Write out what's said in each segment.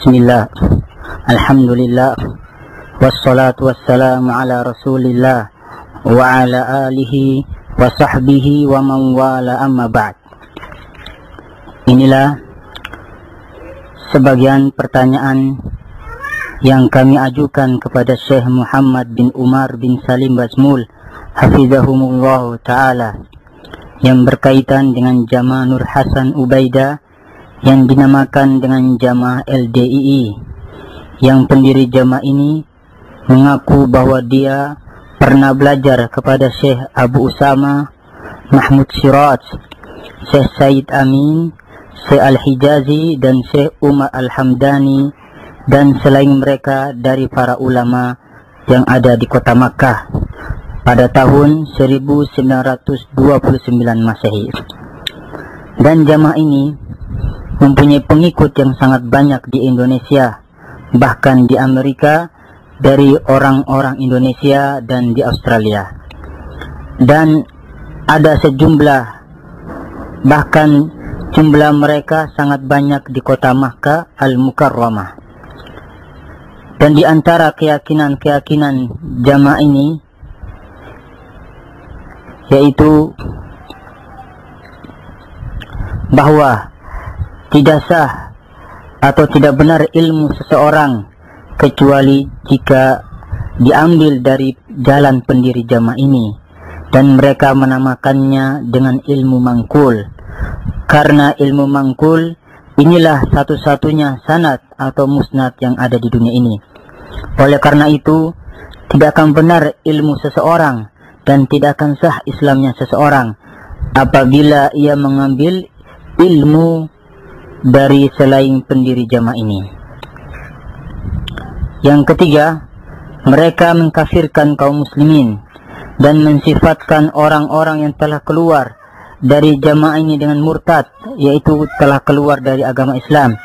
Bismillah, alhamdulillah, wassalatu wassalamu ala rasulillah wa ala alihi wa sahbihi wa man wala, amma ba'd. Inilah sebagian pertanyaan yang kami ajukan kepada Syekh Muhammad bin Umar bin Salim Bazmul hafizahumullah ta'ala, yang berkaitan dengan Jamaah Nur Hasan Ubaidah yang dinamakan dengan Jamaah LDII, yang pendiri jamaah ini mengaku bahwa dia pernah belajar kepada Syekh Abu Usama Mahmud Siraj, Syekh Said Amin, Syekh Al-Hijazi, dan Syekh Umar Al-Hamdani, dan selain mereka dari para ulama yang ada di kota Makkah pada tahun 1929 Masehi. Dan jamaah ini mempunyai pengikut yang sangat banyak di Indonesia, bahkan di Amerika, dari orang-orang Indonesia dan di Australia. Dan ada sejumlah, bahkan jumlah mereka sangat banyak di kota Makkah Al-Mukarramah. Dan di antara keyakinan-keyakinan jamaah ini yaitu bahwa tidak sah atau tidak benar ilmu seseorang kecuali jika diambil dari jalan pendiri jamaah ini, dan mereka menamakannya dengan ilmu mangkul, karena ilmu mangkul inilah satu-satunya sanad atau musnad yang ada di dunia ini. Oleh karena itu, tidak akan benar ilmu seseorang dan tidak akan sah Islamnya seseorang apabila ia mengambil ilmu dari selain pendiri jamaah ini. Yang ketiga, mereka mengkafirkan kaum muslimin dan mensifatkan orang-orang yang telah keluar dari jamaah ini dengan murtad, yaitu telah keluar dari agama Islam,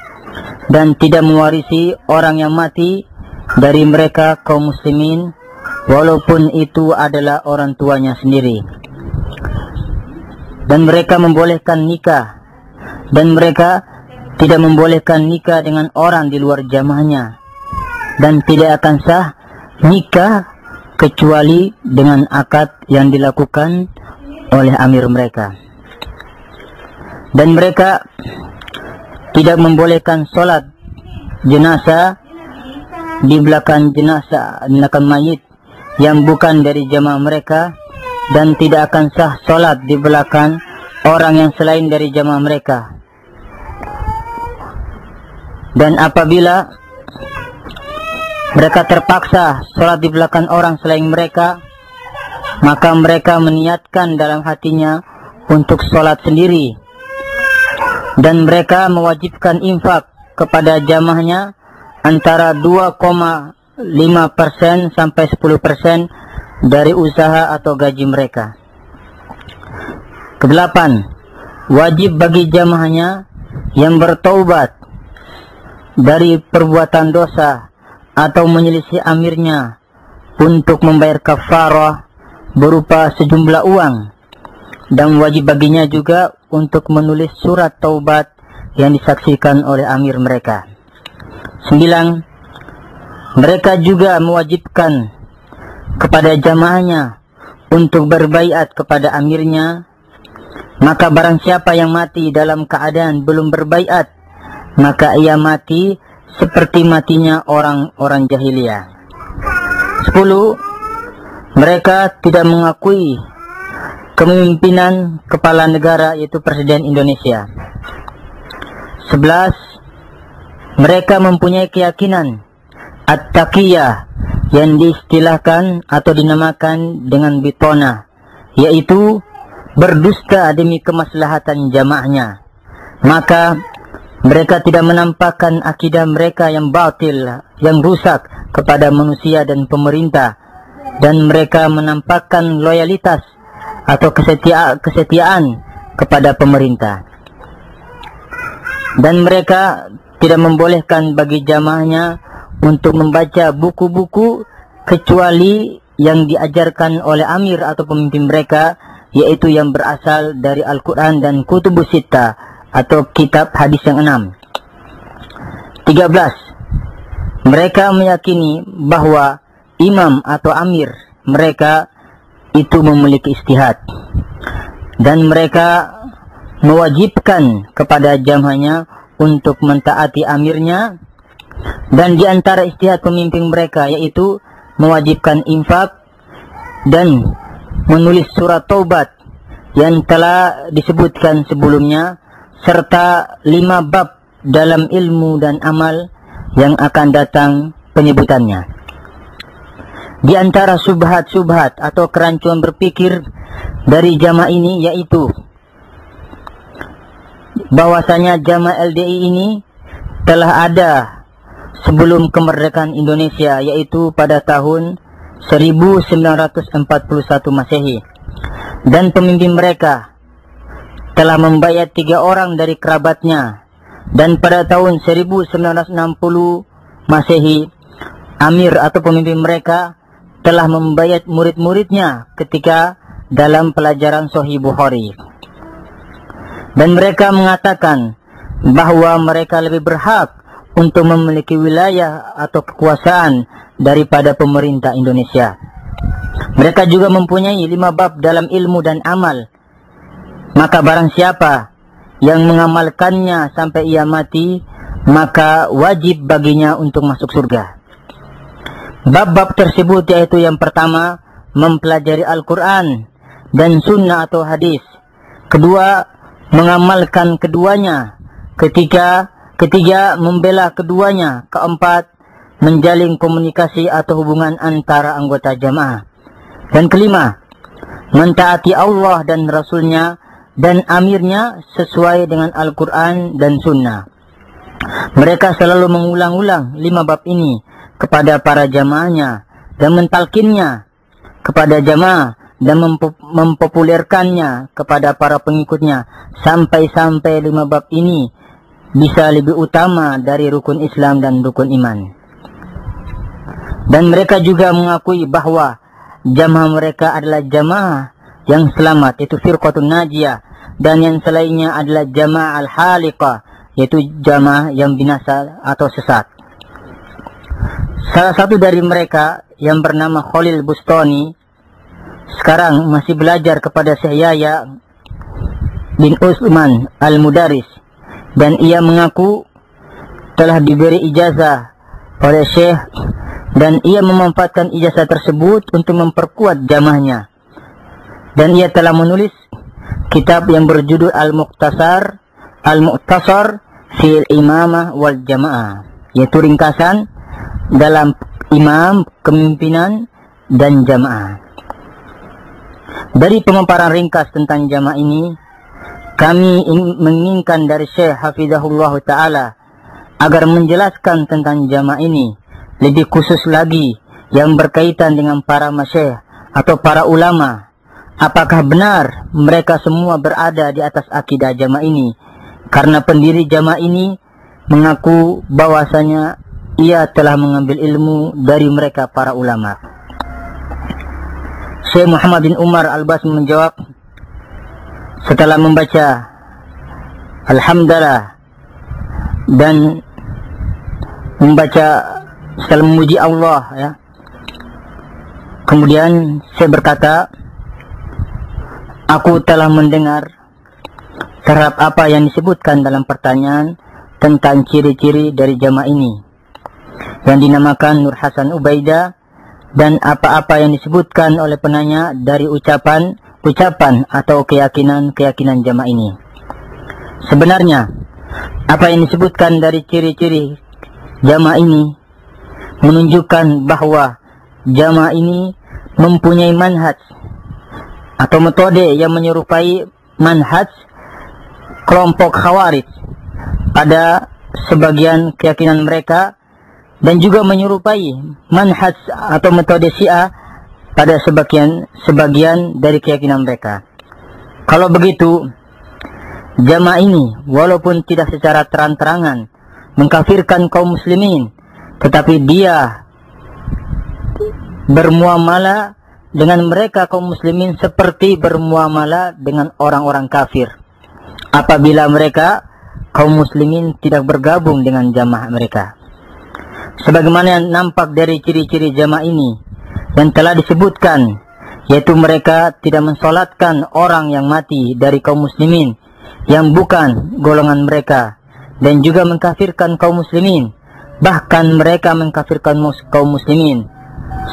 dan tidak mewarisi orang yang mati dari mereka kaum muslimin, walaupun itu adalah orang tuanya sendiri. Dan mereka membolehkan nikah, dan mereka tidak membolehkan nikah dengan orang di luar jamaahnya, dan tidak akan sah nikah kecuali dengan akad yang dilakukan oleh amir mereka. Dan mereka tidak membolehkan sholat jenazah di belakang jenazah, di belakang mayit yang bukan dari jamaah mereka, dan tidak akan sah sholat di belakang orang yang selain dari jamaah mereka. Dan apabila mereka terpaksa sholat di belakang orang selain mereka, maka mereka meniatkan dalam hatinya untuk sholat sendiri, dan mereka mewajibkan infak kepada jamaahnya antara 2,5% sampai 10% dari usaha atau gaji mereka. Kedelapan, wajib bagi jamaahnya yang bertaubat dari perbuatan dosa atau menyelisih amirnya untuk membayar kafarah berupa sejumlah uang, dan wajib baginya juga untuk menulis surat taubat yang disaksikan oleh amir mereka. 9, mereka juga mewajibkan kepada jamaahnya untuk berbaiat kepada amirnya, maka barang siapa yang mati dalam keadaan belum berbaiat, maka ia mati seperti matinya orang-orang jahiliyah. 10, mereka tidak mengakui kepemimpinan kepala negara, yaitu Presiden Indonesia. 11, mereka mempunyai keyakinan at-taqiyah yang diistilahkan atau dinamakan dengan bitona, yaitu berdusta demi kemaslahatan jamaahnya. Maka mereka tidak menampakkan akidah mereka yang batil, yang rusak kepada manusia dan pemerintah, dan mereka menampakkan loyalitas atau kesetiaan kepada pemerintah. Dan mereka tidak membolehkan bagi jamaahnya untuk membaca buku-buku kecuali yang diajarkan oleh amir atau pemimpin mereka, yaitu yang berasal dari Al-Quran dan Kutubus Sittah atau kitab hadis yang 6. 13. Mereka meyakini bahwa imam atau amir mereka itu memiliki ijtihad, dan mereka mewajibkan kepada jamaahnya untuk mentaati amirnya. Dan di antara ijtihad pemimpin mereka yaitu mewajibkan infak dan menulis surat taubat yang telah disebutkan sebelumnya, serta 5 bab dalam ilmu dan amal yang akan datang penyebutannya. Di antara subhat-subhat atau kerancuan berpikir dari jamaah ini yaitu bahwasanya jamaah LDI ini telah ada sebelum kemerdekaan Indonesia, yaitu pada tahun 1941 Masehi, dan pemimpin mereka telah membayat 3 orang dari kerabatnya, dan pada tahun 1960 Masehi amir atau pemimpin mereka telah membayat murid-muridnya ketika dalam pelajaran Sahih Bukhari. Dan mereka mengatakan bahwa mereka lebih berhak untuk memiliki wilayah atau kekuasaan daripada pemerintah Indonesia. Mereka juga mempunyai 5 bab dalam ilmu dan amal. Maka barang siapa yang mengamalkannya sampai ia mati, maka wajib baginya untuk masuk surga. Bab-bab tersebut yaitu yang pertama, mempelajari Al-Quran dan sunnah atau hadis. Kedua, mengamalkan keduanya. Ketiga, membela keduanya. Keempat, menjalin komunikasi atau hubungan antara anggota jamaah. Dan kelima, mentaati Allah dan Rasulnya dan amirnya sesuai dengan Al-Quran dan sunnah. Mereka selalu mengulang-ulang 5 bab ini kepada para jamaahnya dan mentalkinnya kepada jamaah dan mempopulerkannya kepada para pengikutnya, sampai-sampai 5 bab ini bisa lebih utama dari rukun Islam dan rukun iman. Dan mereka juga mengakui bahwa jamaah mereka adalah jamaah yang selamat, yaitu firqatun najiyah, dan yang selainnya adalah jamaah al-haliqah, yaitu jamaah yang binasa atau sesat. Salah satu dari mereka yang bernama Khalil Bustani sekarang masih belajar kepada Syekh Yahya bin Utsman al-Mudaris, dan ia mengaku telah diberi ijazah oleh Syekh, dan ia memanfaatkan ijazah tersebut untuk memperkuat jamaahnya. Dan ia telah menulis kitab yang berjudul Al-Muqtasar fil Imamah wal Jamaah, yaitu ringkasan dalam imam, kepemimpinan, dan jamaah. Dari pemaparan ringkas tentang jamaah ini, kami menginginkan dari Syekh Hafizahullah Ta'ala agar menjelaskan tentang jamaah ini lebih khusus lagi yang berkaitan dengan para masyayikh atau para ulama. Apakah benar mereka semua berada di atas akidah jamaah ini? Karena pendiri jamaah ini mengaku bahwasanya ia telah mengambil ilmu dari mereka para ulama. Syekh Muhammad bin Umar Al-Bas menjawab setelah membaca Alhamdulillah dan membaca setelah memuji Allah, ya. Kemudian saya berkata, aku telah mendengar terhadap apa yang disebutkan dalam pertanyaan tentang ciri-ciri dari jamaah ini yang dinamakan Nur Hasan Ubaidah, dan apa-apa yang disebutkan oleh penanya dari ucapan atau keyakinan jamaah ini. Sebenarnya apa yang disebutkan dari ciri-ciri jamaah ini menunjukkan bahwa jamaah ini mempunyai manhaj atau metode yang menyerupai manhaj kelompok Khawarij pada sebagian keyakinan mereka, dan juga menyerupai manhaj atau metode Syiah pada sebagian dari keyakinan mereka. Kalau begitu, jamaah ini walaupun tidak secara terang-terangan mengkafirkan kaum muslimin, tetapi dia bermuamalah dengan mereka kaum muslimin seperti bermuamalah dengan orang-orang kafir apabila mereka kaum muslimin tidak bergabung dengan jamaah mereka. sebagaimana yang nampak dari ciri-ciri jamaah ini yang telah disebutkan, yaitu mereka tidak mensolatkan orang yang mati dari kaum muslimin yang bukan golongan mereka, dan juga mengkafirkan kaum muslimin, bahkan mereka mengkafirkan kaum muslimin.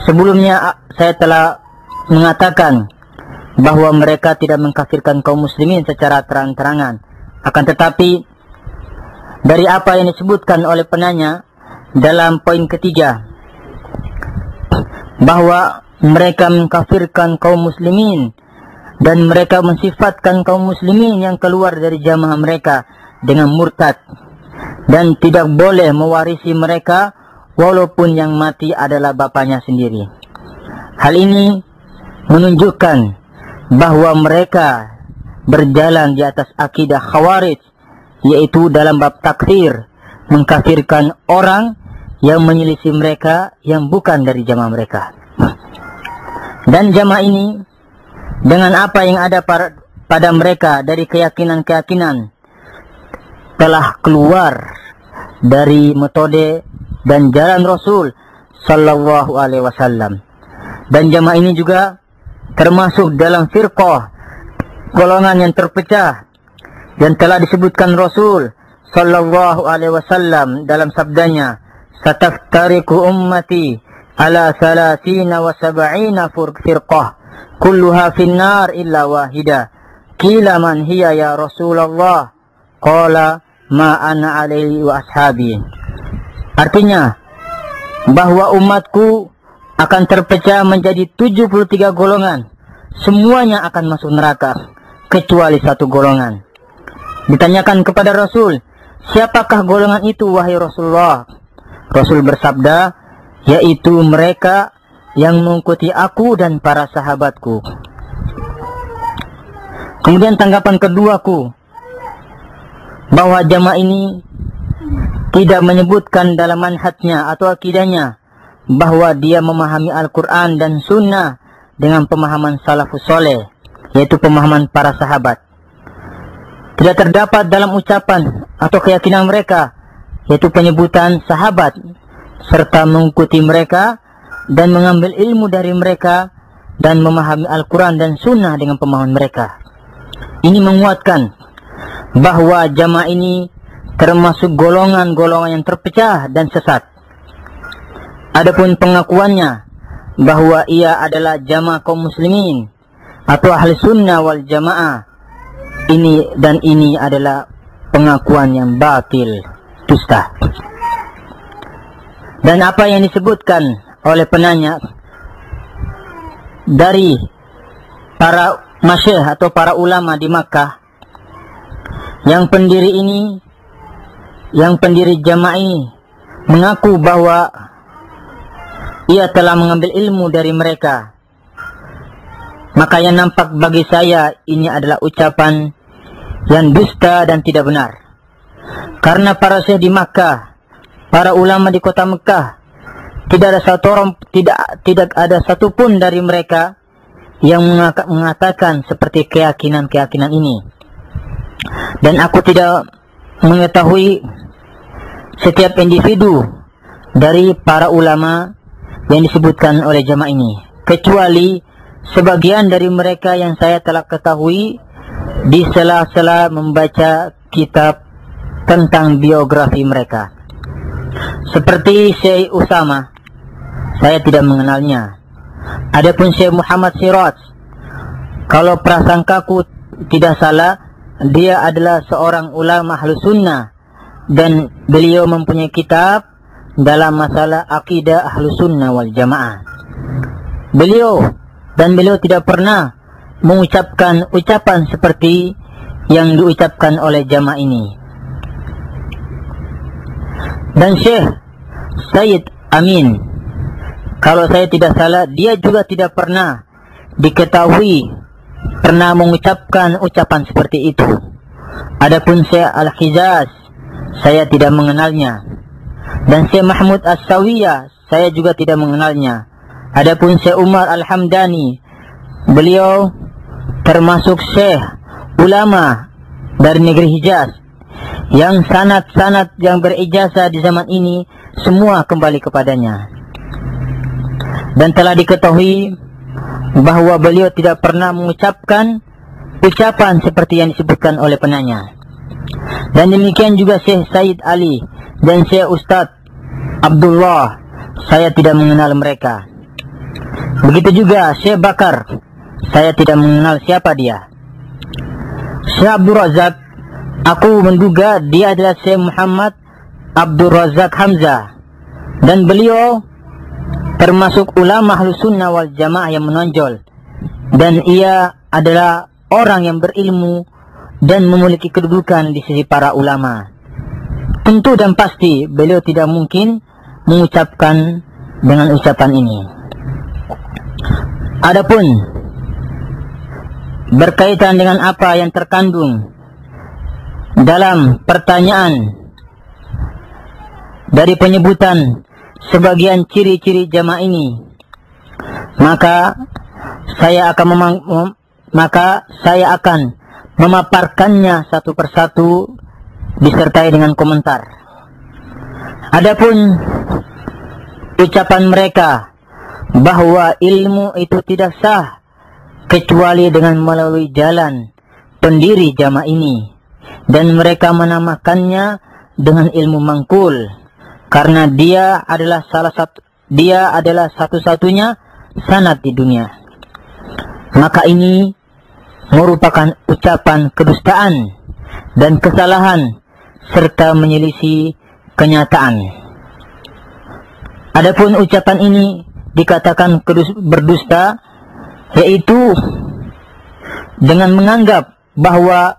Sebelumnya saya telah mengatakan bahwa mereka tidak mengkafirkan kaum muslimin secara terang-terangan. Akan tetapi dari apa yang disebutkan oleh penanya dalam poin ketiga, bahwa mereka mengkafirkan kaum muslimin dan mereka mensifatkan kaum muslimin yang keluar dari jamaah mereka dengan murtad, dan tidak boleh mewarisi mereka walaupun yang mati adalah bapaknya sendiri. Hal ini menunjukkan bahwa mereka berjalan di atas akidah Khawarij, yaitu dalam bab takfir, mengkafirkan orang yang menyelisih mereka yang bukan dari jamaah mereka. Dan jamaah ini dengan apa yang ada pada mereka dari keyakinan-keyakinan telah keluar dari metode dan jalan Rasul sallallahu alaihi wasallam. Dan jamaah ini juga termasuk dalam firqah, golongan yang terpecah, yang telah disebutkan Rasul sallallahu alaihi wasallam dalam sabdanya, "Sataftariqu ummati ala 30 wa 70 firqah, kulluha finnar illa wahida." Qila man hiya ya Rasulullah? Qala ma ana alaihi wa ashabi. Artinya bahwa umatku akan terpecah menjadi 73 golongan. Semuanya akan masuk neraka kecuali satu golongan. Ditanyakan kepada Rasul, siapakah golongan itu wahai Rasulullah? Rasul bersabda, yaitu mereka yang mengikuti aku dan para sahabatku. Kemudian tanggapan keduaku, bahwa jamaah ini tidak menyebutkan dalam manhajnya atau akidahnya bahwa dia memahami Al-Quran dan Sunnah dengan pemahaman salafus soleh, yaitu pemahaman para sahabat. Tidak terdapat dalam ucapan atau keyakinan mereka, yaitu penyebutan sahabat, serta mengikuti mereka dan mengambil ilmu dari mereka dan memahami Al-Quran dan Sunnah dengan pemahaman mereka. Ini menguatkan bahwa jamaah ini termasuk golongan-golongan yang terpecah dan sesat. Adapun pengakuannya bahwa ia adalah jamaah kaum muslimin atau ahli sunnah wal jamaah, ini adalah pengakuan yang batil, dusta. Dan apa yang disebutkan oleh penanya dari para masyayikh atau para ulama di Makkah, yang pendiri jamaah ini mengaku bahwa ia telah mengambil ilmu dari mereka, maka yang nampak bagi saya ini adalah ucapan yang dusta dan tidak benar. Karena para syekh di Makkah, para ulama di kota Mekah, tidak ada satupun dari mereka yang mengatakan seperti keyakinan-keyakinan ini. Dan aku tidak mengetahui setiap individu dari para ulama yang disebutkan oleh jamaah ini, kecuali sebagian dari mereka yang saya telah ketahui di sela-sela membaca kitab tentang biografi mereka. Seperti Syekh Usama, saya tidak mengenalnya. Adapun Syekh Muhammad Siraj, kalau prasangkaku tidak salah, dia adalah seorang ulama Ahlus Sunnah dan beliau mempunyai kitab dalam masalah akidah Ahlus Sunnah wal Jamaah. Beliau tidak pernah mengucapkan ucapan seperti yang diucapkan oleh jamaah ini. Dan Syekh Sayyid Amin, kalau saya tidak salah, dia juga tidak pernah diketahui pernah mengucapkan ucapan seperti itu. Adapun Syekh Al-Hijaz, saya tidak mengenalnya. Dan Syekh Mahmud As-Sawiyah, saya juga tidak mengenalnya. Adapun Syekh Umar Al-Hamdani, beliau termasuk syekh ulama dari negeri Hijaz, yang sanad-sanad yang berijazah di zaman ini semua kembali kepadanya. Dan telah diketahui bahwa beliau tidak pernah mengucapkan ucapan seperti yang disebutkan oleh penanya. Dan demikian juga Syekh Said Ali dan Syekh Ustadz Abdullah, saya tidak mengenal mereka. Begitu juga Syekh Bakar, saya tidak mengenal siapa dia. Syekh Abdul Razak, aku menduga dia adalah Syekh Muhammad Abdul Razak Hamzah, dan beliau termasuk ulama Ahlus Sunnah wal Jamaah yang menonjol, dan ia adalah orang yang berilmu dan memiliki kedudukan di sisi para ulama. Tentu dan pasti beliau tidak mungkin mengucapkan dengan ucapan ini. Adapun berkaitan dengan apa yang terkandung dalam pertanyaan dari penyebutan sebagian ciri-ciri jamaah ini, maka saya akan memaparkannya satu persatu disertai dengan komentar. Adapun ucapan mereka bahwa ilmu itu tidak sah kecuali dengan melalui jalan pendiri jamaah ini, dan mereka menamakannya dengan ilmu mangkul, karena dia adalah satu-satunya sanad di dunia. Maka ini merupakan ucapan kedustaan dan kesalahan serta menyelisih kenyataan. Adapun ucapan ini dikatakan berdusta, yaitu dengan menganggap bahwa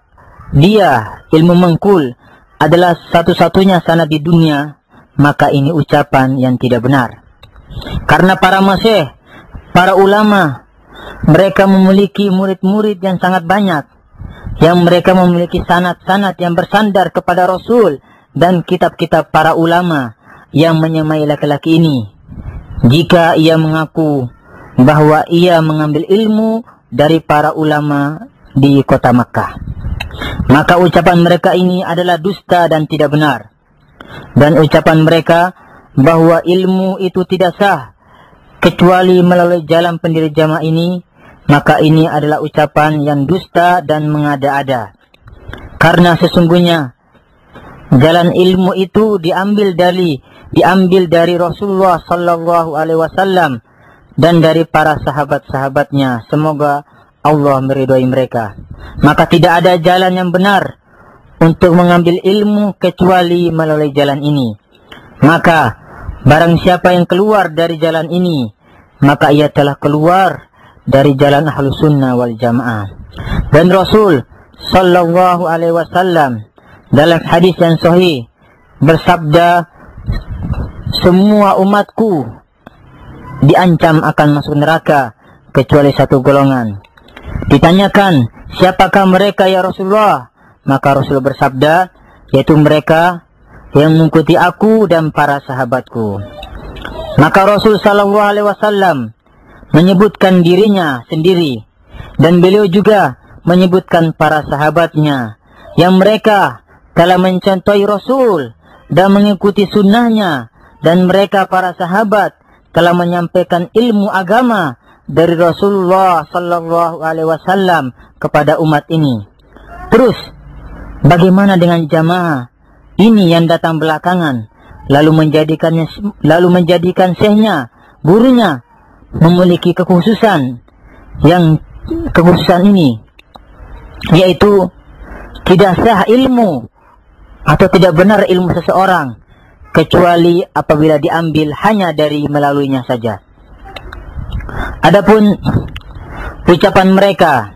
dia ilmu mangkul adalah satu-satunya sanad di dunia, maka ini ucapan yang tidak benar. Karena para masyayikh, para ulama, mereka memiliki murid-murid yang sangat banyak, yang mereka memiliki sanad-sanad yang bersandar kepada Rasul dan kitab-kitab para ulama yang menyamai laki-laki ini. Jika ia mengaku bahwa ia mengambil ilmu dari para ulama di kota Makkah, maka ucapan mereka ini adalah dusta dan tidak benar. Dan ucapan mereka bahwa ilmu itu tidak sah kecuali melalui jalan pendiri jamaah ini, maka ini adalah ucapan yang dusta dan mengada-ada. Karena sesungguhnya jalan ilmu itu diambil dari Rasulullah sallallahu alaihi wasallam dan dari para sahabat-sahabatnya, semoga Allah meridhai mereka. Maka tidak ada jalan yang benar untuk mengambil ilmu kecuali melalui jalan ini. Maka barang siapa yang keluar dari jalan ini, maka ia telah keluar dari jalan Ahlus Sunnah wal Jamaah. Dan Rasul sallallahu alaihi wasallam dalam hadis yang sahih bersabda, semua umatku diancam akan masuk neraka kecuali satu golongan. Ditanyakan, siapakah mereka ya Rasulullah? Maka Rasul bersabda, yaitu mereka yang mengikuti aku dan para sahabatku. Maka Rasul sallallahu alaihi wasallam menyebutkan dirinya sendiri, dan beliau juga menyebutkan para sahabatnya yang mereka telah mencontohi Rasul dan mengikuti sunnahnya, dan mereka para sahabat telah menyampaikan ilmu agama dari Rasulullah sallallahu alaihi wasallam kepada umat ini. Terus bagaimana dengan jamaah ini yang datang belakangan, lalu menjadikan syekhnya, gurunya memiliki kekhususan ini, yaitu tidak sah ilmu atau tidak benar ilmu seseorang kecuali apabila diambil hanya dari melaluinya saja. Adapun ucapan mereka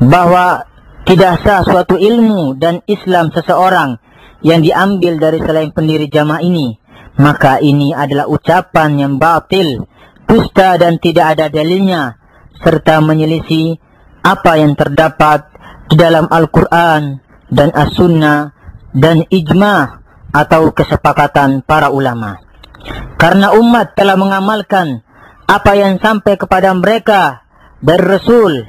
bahwa tidak sah suatu ilmu dan Islam seseorang yang diambil dari selain pendiri jamaah ini, maka ini adalah ucapan yang batil, dusta dan tidak ada dalilnya, serta menyelisih apa yang terdapat di dalam Al-Quran dan As-Sunnah dan ijma' atau kesepakatan para ulama. Karena umat telah mengamalkan apa yang sampai kepada mereka dari Rasul,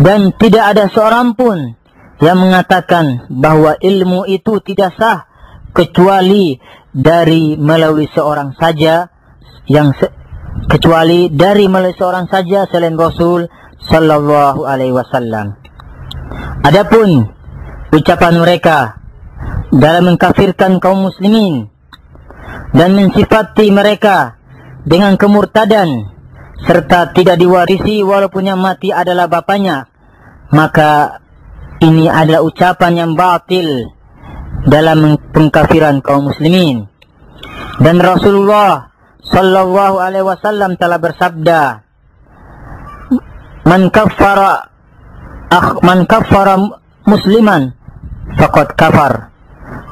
dan tidak ada seorang pun yang mengatakan bahwa ilmu itu tidak sah kecuali dari melalui seorang saja selain Rasul sallallahu alaihi wasallam. Adapun ucapan mereka dalam mengkafirkan kaum muslimin dan mensifati mereka dengan kemurtadan serta tidak diwarisi walaupun yang mati adalah bapaknya, maka ini adalah ucapan yang batil dalam pengkafiran kaum muslimin. Dan Rasulullah sallallahu alaihi wasallam telah bersabda, man kaffara musliman faqad kafar.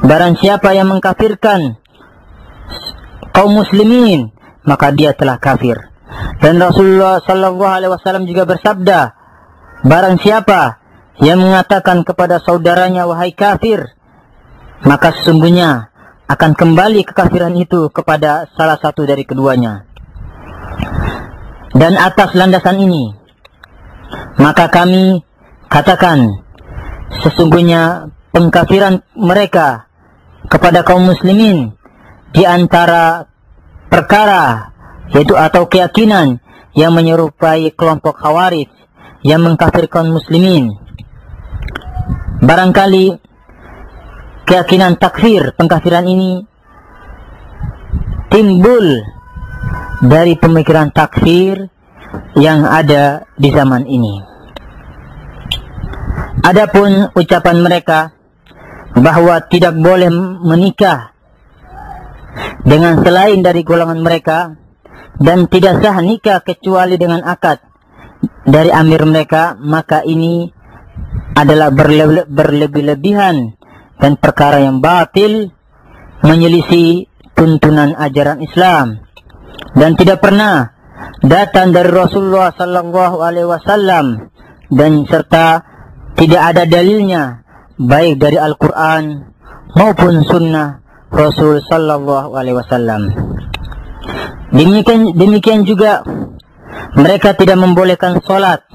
Barang siapa yang mengkafirkan kaum muslimin, maka dia telah kafir. Dan Rasulullah sallallahu alaihi wasallam juga bersabda, barang siapa yang mengatakan kepada saudaranya wahai kafir, maka sesungguhnya akan kembali kekafiran itu kepada salah satu dari keduanya. Dan atas landasan ini, maka kami katakan sesungguhnya pengkafiran mereka kepada kaum muslimin di antara perkara yaitu atau keyakinan yang menyerupai kelompok Khawarij yang mengkafirkan muslimin. Barangkali keyakinan takfir, pengkafiran ini timbul dari pemikiran takfir yang ada di zaman ini. Adapun ucapan mereka bahwa tidak boleh menikah dengan selain dari golongan mereka dan tidak sah nikah kecuali dengan akad dari amir mereka, maka ini adalah berlebih-lebihan dan perkara yang batil, menyelisih tuntunan ajaran Islam, dan tidak pernah datang dari Rasulullah sallallahu alaihi wasallam, dan serta tidak ada dalilnya baik dari Al-Quran maupun sunnah Rasul sallallahu alaihi wasallam. Demikian juga mereka tidak membolehkan sholat.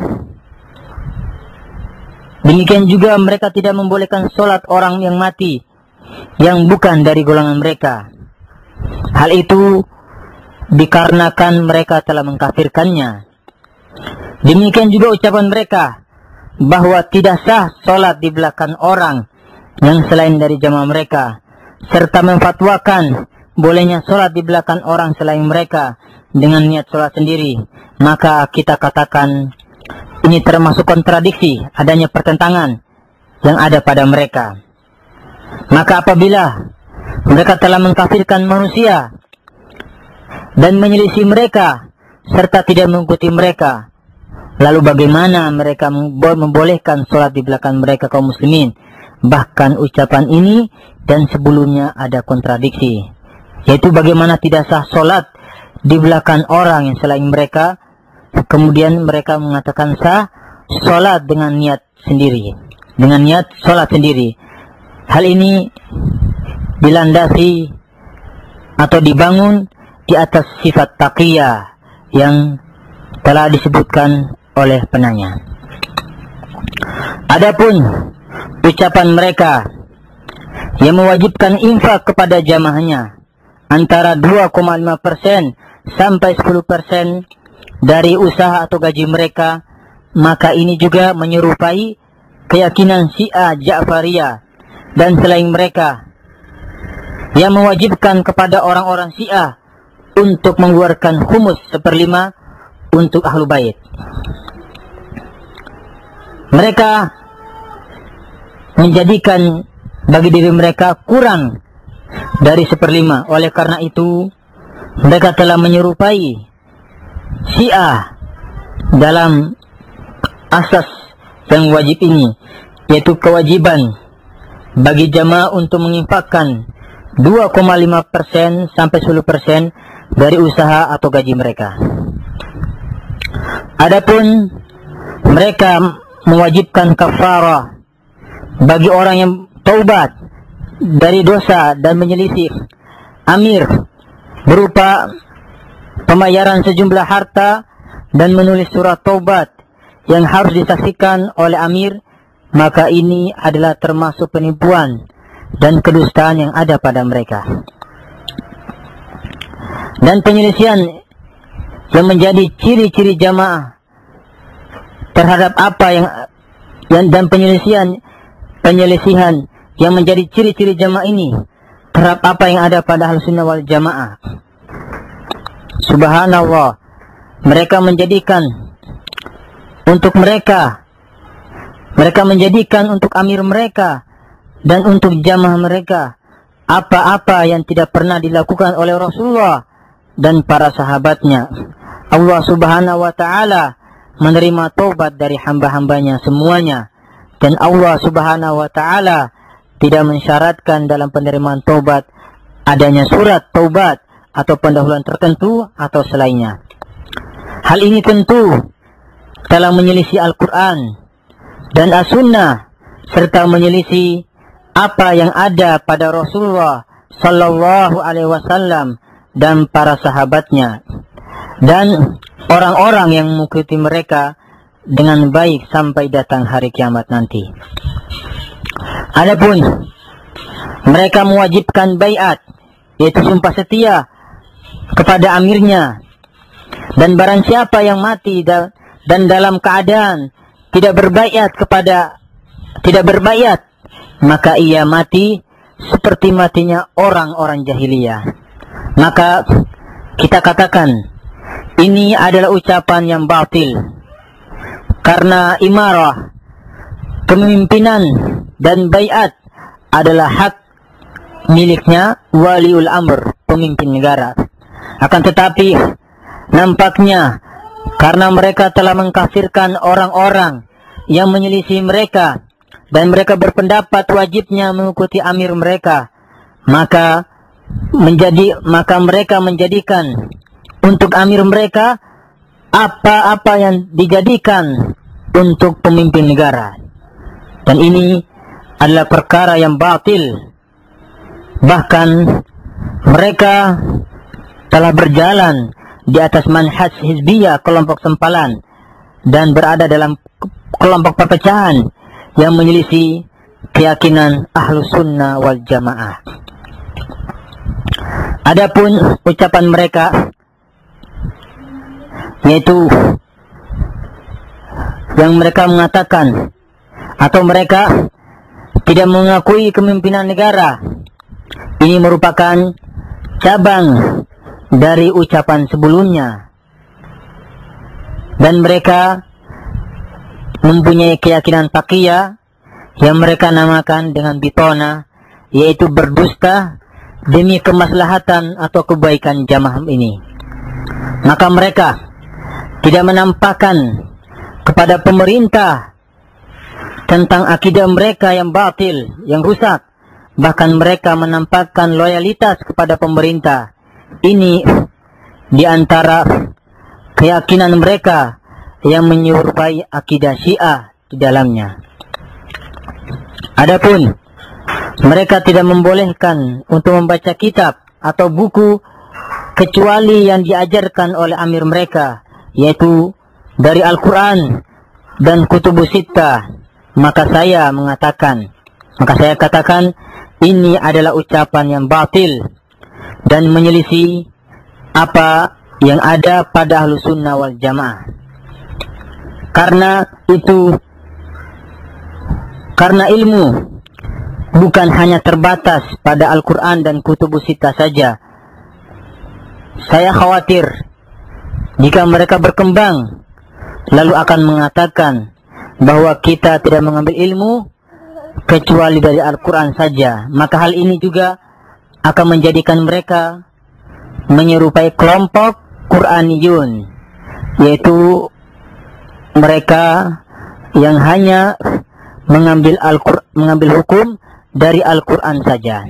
Demikian juga mereka tidak membolehkan sholat orang yang mati yang bukan dari golongan mereka. Hal itu dikarenakan mereka telah mengkafirkannya. Demikian juga ucapan mereka bahwa tidak sah sholat di belakang orang yang selain dari jamaah mereka, serta memfatwakan bolehnya sholat di belakang orang selain mereka dengan niat sholat sendiri. Maka kita katakan ini termasuk kontradiksi, adanya pertentangan yang ada pada mereka. Maka apabila mereka telah mengkafirkan manusia dan menyelisih mereka serta tidak mengikuti mereka, lalu bagaimana mereka membolehkan sholat di belakang mereka kaum muslimin? Bahkan ucapan ini dan sebelumnya ada kontradiksi, yaitu bagaimana tidak sah sholat di belakang orang yang selain mereka, kemudian mereka mengatakan sah sholat dengan niat sendiri, dengan niat sholat sendiri. Hal ini dilandasi atau dibangun di atas sifat taqiyah yang telah disebutkan oleh penanya. Adapun ucapan mereka yang mewajibkan infak kepada jamaahnya antara 2,5% sampai 10% dari usaha atau gaji mereka, maka ini juga menyerupai keyakinan Syiah Ja'fariyah dan selain mereka yang mewajibkan kepada orang-orang Syiah untuk mengeluarkan khumus 1/5 untuk ahlu bait. Mereka menjadikan bagi diri mereka kurang dari 1/5. Oleh karena itu mereka telah menyerupai Syiah dalam asas yang wajib ini, yaitu kewajiban bagi jamaah untuk menginfakkan 2,5% sampai 10% dari usaha atau gaji mereka. Adapun mereka mewajibkan kafarah bagi orang yang taubat dari dosa dan menyelisih amir berupa pembayaran sejumlah harta dan menulis surat taubat yang harus disaksikan oleh amir, maka ini adalah termasuk penipuan dan kedustaan yang ada pada mereka. Dan penyelisihan yang menjadi ciri-ciri jamaah terhadap apa yang dan penyelisihan yang menjadi ciri-ciri jamaah ini terhadap apa yang ada pada Ahlussunnah wal Jamaah. Subhanallah, mereka menjadikan untuk amir mereka dan untuk jamaah mereka apa-apa yang tidak pernah dilakukan oleh Rasulullah dan para sahabatnya. Allah Subhanahu wa ta'ala menerima taubat dari hamba-hambanya semuanya, dan Allah Subhanahu wa ta'ala tidak mensyaratkan dalam penerimaan taubat adanya surat taubat atau pendahuluan tertentu atau selainnya. Hal ini tentu telah menyelisih Al-Quran dan As-Sunnah, serta menyelisih apa yang ada pada Rasulullah Sallallahu Alaihi Wasallam dan para sahabatnya, dan orang-orang yang mengikuti mereka dengan baik sampai datang hari kiamat nanti. Adapun mereka mewajibkan baiat, yaitu sumpah setia kepada amirnya, dan barang siapa yang mati dan dalam keadaan tidak berbaiat, maka ia mati seperti matinya orang-orang jahiliyah. Maka kita katakan ini adalah ucapan yang batil, karena imarah, kepemimpinan dan baiat adalah hak miliknya waliul amr, pemimpin negara. Akan tetapi nampaknya karena mereka telah mengkafirkan orang-orang yang menyelisih mereka, dan mereka berpendapat wajibnya mengikuti amir mereka, maka mereka menjadikan untuk amir mereka apa-apa yang dijadikan untuk pemimpin negara. Dan ini adalah perkara yang batil. Bahkan mereka telah berjalan di atas manhaj hizbiyah, kelompok sempalan, dan berada dalam kelompok perpecahan yang menyelisih keyakinan Ahlussunnah wal Jamaah. Adapun ucapan mereka, yaitu yang mereka mengatakan atau mereka tidak mengakui kepemimpinan negara, ini merupakan cabang dari ucapan sebelumnya, dan mereka mempunyai keyakinan taqiyah yang mereka namakan dengan bitona, yaitu berdusta demi kemaslahatan atau kebaikan jamaah ini. Maka mereka tidak menampakkan kepada pemerintah tentang akidah mereka yang batil, yang rusak. Bahkan mereka menampakkan loyalitas kepada pemerintah. Ini di antara keyakinan mereka yang menyerupai akidah Syiah di dalamnya. Adapun mereka tidak membolehkan untuk membaca kitab atau buku kecuali yang diajarkan oleh amir mereka, yaitu dari Al-Quran dan Kutubus Sittah. Maka saya katakan ini adalah ucapan yang batil dan menyelisih apa yang ada pada Ahlussunnah wal Jamaah. Karena ilmu bukan hanya terbatas pada Al-Quran dan Kutubus Sittah saja. Saya khawatir jika mereka berkembang lalu akan mengatakan bahwa kita tidak mengambil ilmu kecuali dari Al-Quran saja. Maka hal ini juga akan menjadikan mereka menyerupai kelompok Quraniyun, yaitu mereka yang hanya mengambil hukum dari Al-Quran saja.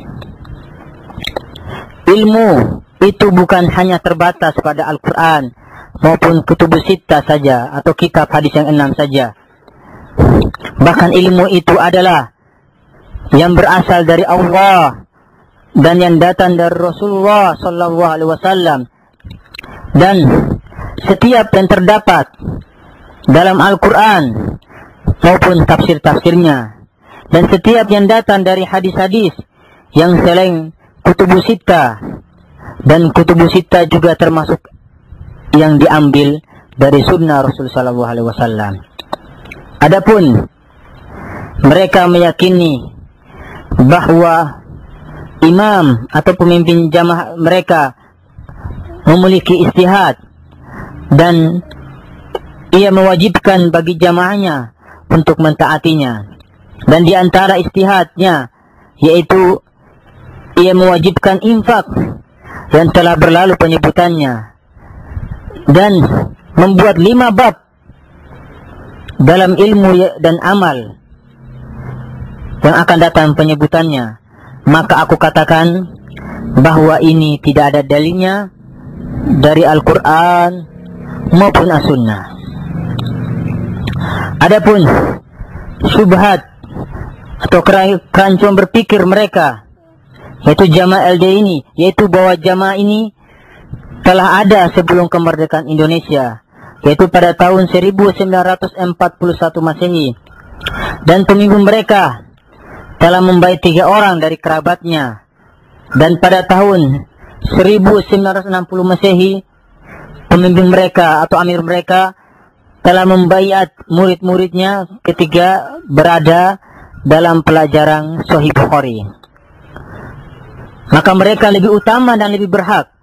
Ilmu itu bukan hanya terbatas pada Al-Quran maupun Kutubus Sittah saja atau kitab hadis yang 6 saja. Bahkan ilmu itu adalah yang berasal dari Allah dan yang datang dari Rasulullah Sallallahu Alaihi Wasallam, dan setiap yang terdapat dalam Al-Quran maupun tafsir-tafsirnya Dan setiap yang datang dari hadis-hadis yang selain kutubus sittah, dan kutubus sittah juga termasuk yang diambil dari sunnah Rasul sallallahu alaihi wasallam. Adapun mereka meyakini bahwa imam atau pemimpin jamaah mereka memiliki ijtihad dan ia mewajibkan bagi jamaahnya untuk mentaatinya. Dan di antara ijtihadnya yaitu ia mewajibkan infak yang telah berlalu penyebutannya, dan membuat 5 bab dalam ilmu dan amal yang akan datang penyebutannya. Maka aku katakan bahwa ini tidak ada dalilnya dari Al-Quran maupun As-Sunnah. Adapun syubhat atau kerancuan berpikir mereka, yaitu jamaah LD ini, yaitu bahwa jamaah ini telah ada sebelum kemerdekaan Indonesia, yaitu pada tahun 1941 Masehi, dan pemimpin mereka telah membaik 3 orang dari kerabatnya, dan pada tahun 1960 Masehi pemimpin mereka atau amir mereka telah membaiat murid-muridnya ketika berada dalam pelajaran Sahih Bukhari. Maka mereka lebih utama dan lebih berhak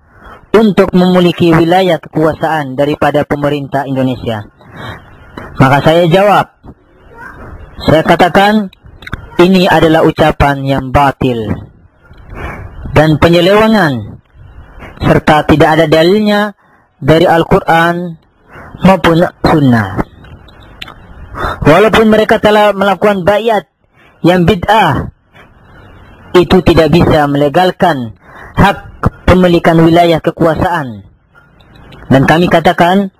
untuk memiliki wilayah kekuasaan daripada pemerintah Indonesia. Maka saya jawab, saya katakan ini adalah ucapan yang batil dan penyelewengan, serta tidak ada dalilnya dari Al-Quran maupun Sunnah. Walaupun mereka telah melakukan baiat yang bid'ah, itu tidak bisa melegalkan hak pemilikan wilayah kekuasaan. Dan kami katakan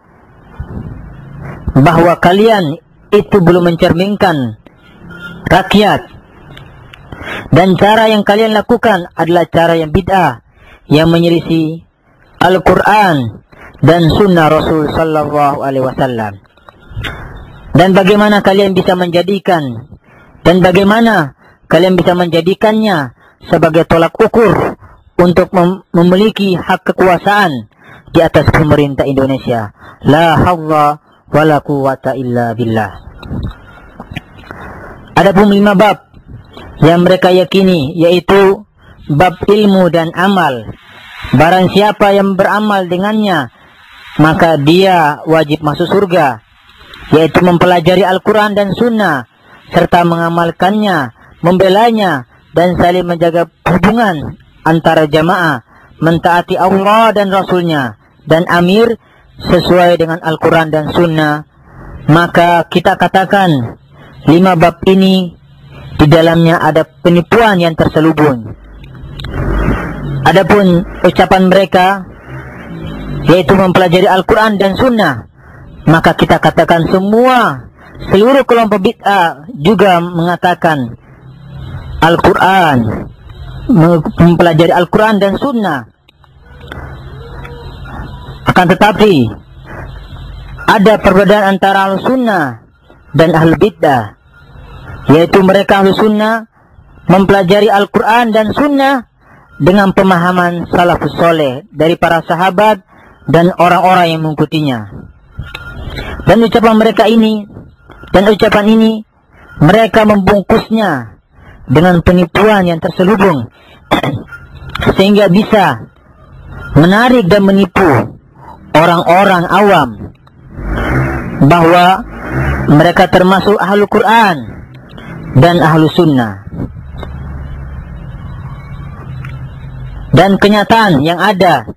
bahwa kalian itu belum mencerminkan rakyat, dan cara yang kalian lakukan adalah cara yang bid'ah, yang menyelisih Al-Quran dan Sunnah Rasul sallallahu alaihi wasallam. Dan bagaimana kalian bisa menjadikannya sebagai tolak ukur untuk memiliki hak kekuasaan di atas pemerintah Indonesia? La hawla wa la quwwata illa billah. Adapun 5 bab yang mereka yakini, yaitu bab ilmu dan amal. Barang siapa yang beramal dengannya, maka dia wajib masuk surga, yaitu mempelajari Al-Quran dan Sunnah, serta mengamalkannya, membelanya, dan saling menjaga hubungan antara jamaah, mentaati Allah dan Rasulnya, dan amir sesuai dengan Al-Quran dan Sunnah. Maka kita katakan 5 bab ini di dalamnya ada penipuan yang terselubung. Adapun ucapan mereka, yaitu mempelajari Al-Quran dan Sunnah, maka kita katakan seluruh kelompok bid'ah juga mengatakan Al-Quran, mempelajari Al-Quran dan Sunnah. Akan tetapi ada perbedaan antara Ahlus Sunnah dan Ahlul Bid'ah, yaitu mereka Ahlus Sunnah mempelajari Al-Quran dan Sunnah dengan pemahaman salafus soleh dari para sahabat dan orang-orang yang mengikutinya. Dan ucapan ini mereka membungkusnya dengan penipuan yang terselubung sehingga bisa menarik dan menipu orang-orang awam bahwa mereka termasuk Ahlul Quran dan Ahlus Sunnah. Dan kenyataan yang ada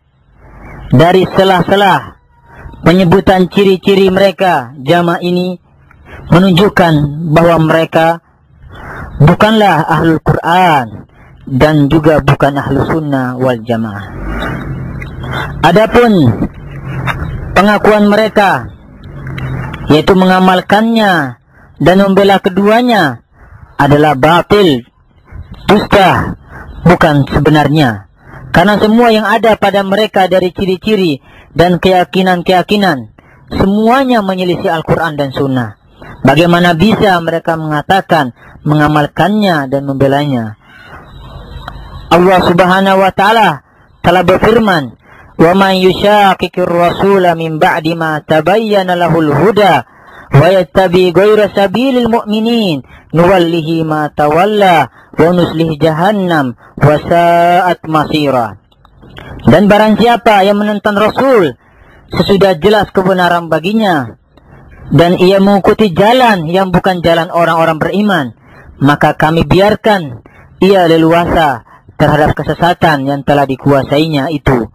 dari selah-selah penyebutan ciri-ciri mereka jamaah ini menunjukkan bahwa mereka bukanlah Ahlul Quran dan juga bukan Ahlus Sunnah wal Jamaah. Adapun pengakuan mereka, yaitu mengamalkannya dan membela keduanya, adalah batil, dusta, bukan sebenarnya. Karena semua yang ada pada mereka dari ciri-ciri dan keyakinan-keyakinan, semuanya menyelisih Al-Quran dan Sunnah. Bagaimana bisa mereka mengatakan, mengamalkannya dan membelanya? Allah Subhanahu wa taala telah berfirman, "Wa man yushaqiqir rasula min ba'di ma tabayyana lahul huda wa yattabi ghayra sabilil mu'minin nuwallihi ma tawalla wa nuslihi jahannam wa sa'at masira." Dan barang siapa yang menentang Rasul sesudah jelas kebenaran baginya, dan ia mengikuti jalan yang bukan jalan orang-orang beriman, maka kami biarkan ia leluasa terhadap kesesatan yang telah dikuasainya itu,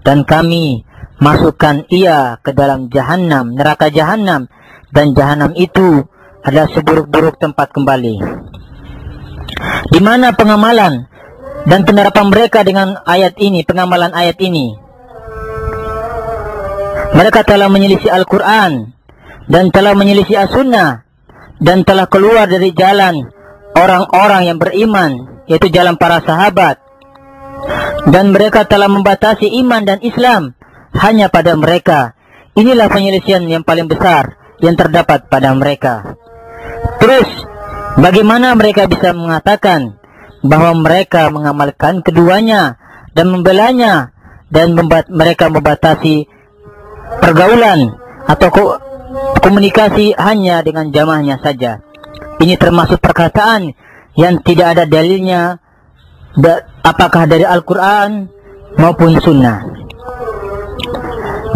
dan kami masukkan ia ke dalam jahanam, neraka jahanam, dan jahanam itu adalah seburuk-buruk tempat kembali. Di mana pengamalan dan penerapan mereka dengan ayat ini, pengamalan ayat ini? Mereka telah menyelisih Al-Quran dan telah menyelisih As-Sunnah, dan telah keluar dari jalan orang-orang yang beriman, yaitu jalan para sahabat. Dan mereka telah membatasi iman dan Islam hanya pada mereka. Inilah penyelisihan yang paling besar yang terdapat pada mereka. Terus, bagaimana mereka bisa mengatakan bahwa mereka mengamalkan keduanya dan membelanya, dan mereka membatasi pergaulan atau komunikasi hanya dengan jamaahnya saja? Ini termasuk perkataan yang tidak ada dalilnya, apakah dari Al-Quran maupun Sunnah.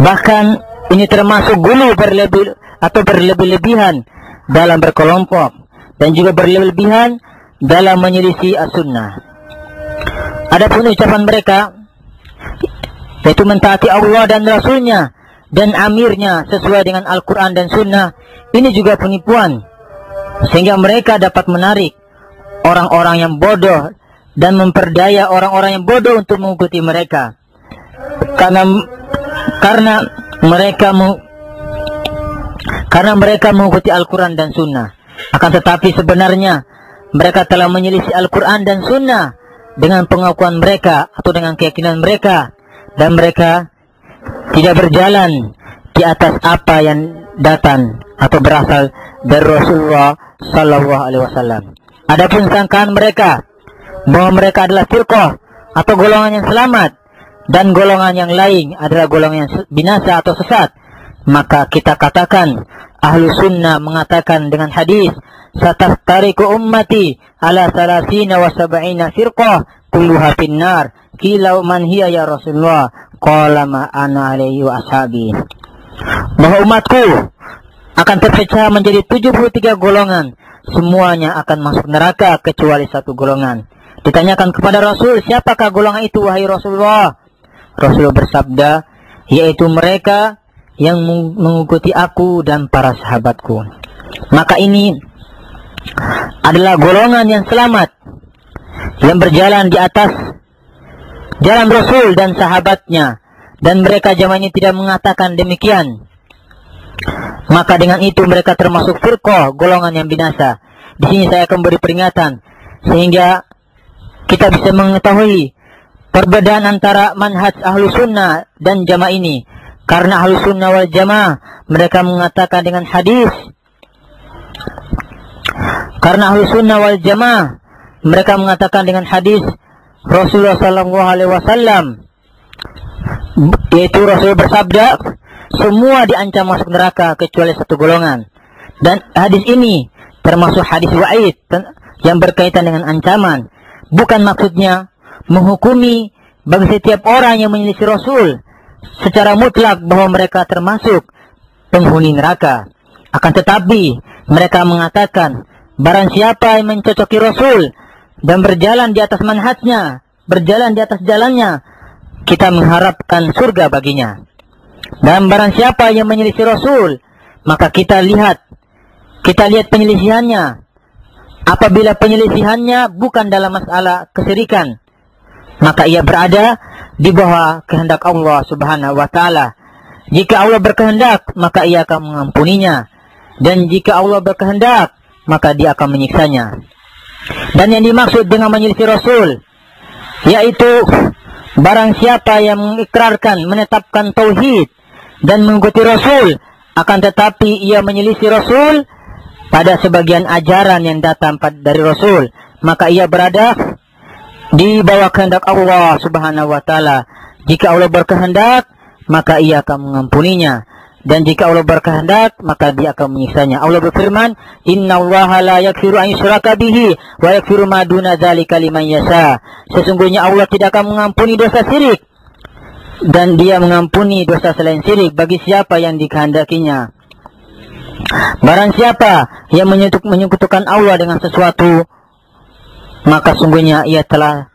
Bahkan ini termasuk gulu berlebih-lebihan dalam berkelompok, dan juga berlebihan dalam menyelisih As-Sunnah. Adapun ucapan mereka, yaitu mentaati Allah dan Rasulnya dan amirnya sesuai dengan Al-Quran dan Sunnah, ini juga penipuan, sehingga mereka dapat menarik orang-orang yang bodoh dan memperdaya orang-orang yang bodoh untuk mengikuti mereka, karena mereka mengikuti Al-Quran dan Sunnah. Akan tetapi sebenarnya mereka telah menyelisih Al-Quran dan Sunnah dengan pengakuan mereka atau dengan keyakinan mereka, dan mereka tidak berjalan di atas apa yang datang atau berasal dari Rasulullah Sallallahu Alaihi Wasallam. Adapun sangkaan mereka bahwa mereka adalah firqah atau golongan yang selamat, dan golongan yang lain adalah golongan yang binasa atau sesat, maka kita katakan Ahlu Sunnah mengatakan dengan hadis, "Sataftariku ummati ala salasina wa sab'ina firqah kulluha finnar." Qila man hiya ya Rasulullah? Qala ma ana alaihi wa ashabi. Bahwa umatku akan terpecah menjadi 73 golongan, semuanya akan masuk neraka kecuali satu golongan. Ditanyakan kepada Rasul, siapakah golongan itu wahai Rasulullah? Rasul bersabda, yaitu mereka yang mengikuti aku dan para sahabatku. Maka ini adalah golongan yang selamat, yang berjalan di atas jalan Rasul dan sahabatnya, dan mereka zaman ini tidak mengatakan demikian. Maka dengan itu mereka termasuk firqah, golongan yang binasa. Di sini saya akan beri peringatan sehingga kita bisa mengetahui perbedaan antara manhaj Ahlu Sunnah dan Jamaah ini. Karena Ahlu Sunnah wal Jamaah mereka mengatakan dengan hadis. Karena Ahlu Sunnah wal Jamaah mereka mengatakan dengan hadis Rasulullah Sallallahu Alaihi Wasallam, yaitu Rasul bersabda, semua diancam masuk neraka kecuali satu golongan. Dan hadis ini termasuk hadis wa'id yang berkaitan dengan ancaman. Bukan maksudnya menghukumi bagi setiap orang yang menyelisih Rasul secara mutlak bahwa mereka termasuk penghuni neraka. Akan tetapi mereka mengatakan barang siapa yang mencocoki Rasul dan berjalan di atas manhajnya, berjalan di atas jalannya, kita mengharapkan surga baginya. Dan barang siapa yang menyelisih Rasul, maka kita lihat penyelisihannya. Apabila penyelisihannya bukan dalam masalah kesyirikan, maka ia berada di bawah kehendak Allah Subhanahu wa taala. Jika Allah berkehendak, maka ia akan mengampuninya, dan jika Allah berkehendak, maka dia akan menyiksanya. Dan yang dimaksud dengan menyelisih Rasul, yaitu barang siapa yang mengikrarkan, menetapkan tauhid dan mengikuti Rasul, akan tetapi ia menyelisih Rasul pada sebagian ajaran yang datang dari Rasul, maka ia berada di bawah kehendak Allah Subhanahu wa taala. Jika Allah berkehendak, maka ia akan mengampuninya, dan jika Allah berkehendak, maka dia akan menyiksanya. Allah berfirman, "Innallaha la yaghfiru an yushraka bihi wa yaghfiru ma duna dzalika liman yasha." Sesungguhnya Allah tidak akan mengampuni dosa syirik, dan dia mengampuni dosa selain syirik bagi siapa yang dikehendakinya. Barang siapa yang menyekutukan Allah dengan sesuatu, maka sungguhnya ia telah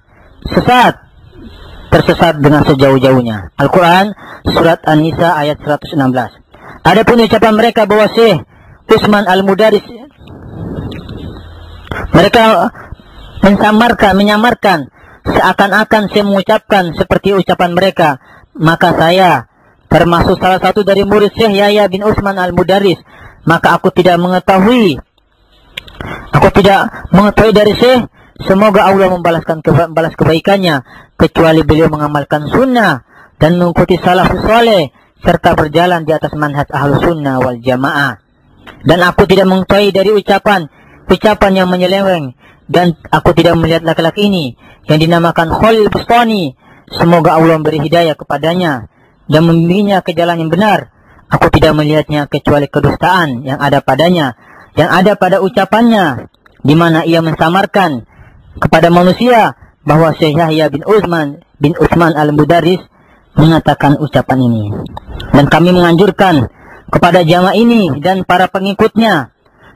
tersesat dengan sejauh-jauhnya. Al-Quran Surat An-Nisa ayat 116. Adapun ucapan mereka bahwa Syekh Utsman Al-Mudaris, mereka menyamarkan seakan-akan saya mengucapkan seperti ucapan mereka, maka saya termasuk salah satu dari murid Syekh Yahya bin Utsman Al-Mudaris, maka aku tidak mengetahui dari Syekh, semoga Allah membalas kebaikannya, kecuali beliau mengamalkan sunnah dan mengikuti salafus saleh serta berjalan di atas manhaj ahlus sunnah wal jamaah. Dan aku tidak mengetahui dari ucapan yang menyeleweng, dan aku tidak melihat laki-laki ini yang dinamakan Khalil Bustani, semoga Allah memberi hidayah kepadanya dan membimbingnya ke jalan yang benar. Aku tidak melihatnya kecuali kedustaan yang ada padanya, yang ada pada ucapannya, di mana ia mensamarkan kepada manusia bahwa Syekh Yahya bin Utsman Al-Mudaris mengatakan ucapan ini. Dan kami menganjurkan kepada jamaah ini dan para pengikutnya,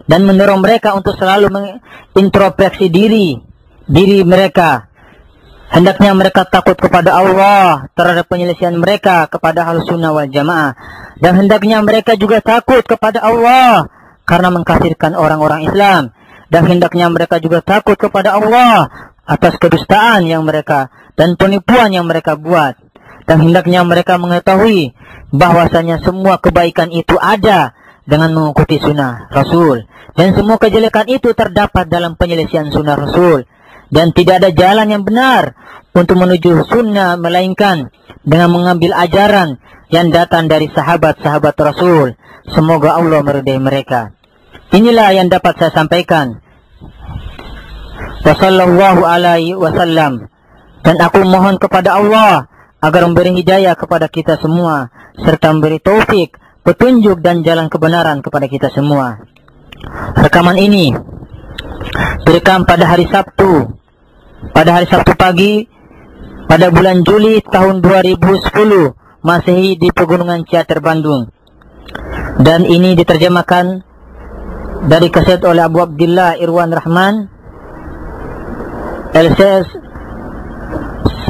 dan mendorong mereka untuk selalu mengintrospeksi diri mereka. Hendaknya mereka takut kepada Allah terhadap penyelesaian mereka kepada Ahlus Sunnah wal Jamaah, dan hendaknya mereka juga takut kepada Allah karena mengkafirkan orang-orang Islam, dan hendaknya mereka juga takut kepada Allah atas kedustaan yang mereka dan penipuan yang mereka buat, dan hendaknya mereka mengetahui bahwasanya semua kebaikan itu ada dengan mengikuti sunnah Rasul, dan semua kejelekan itu terdapat dalam penyelesaian sunnah Rasul, dan tidak ada jalan yang benar untuk menuju sunnah melainkan dengan mengambil ajaran yang datang dari sahabat-sahabat Rasul. Semoga Allah meridai mereka. Inilah yang dapat saya sampaikan. Wassallallahu alaihi wasallam. Dan aku mohon kepada Allah agar memberi hidayah kepada kita semua, serta memberi taufik, petunjuk dan jalan kebenaran kepada kita semua. Rekaman ini direkam pada hari Sabtu pagi pada bulan Juli tahun 2010 Masehi di Pegunungan Ciater, Bandung. Dan ini diterjemahkan dari kaset oleh Abu Abdillah Irwan Rahman. LCS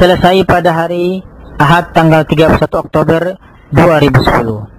selesai pada hari Ahad tanggal 31 Oktober 2010.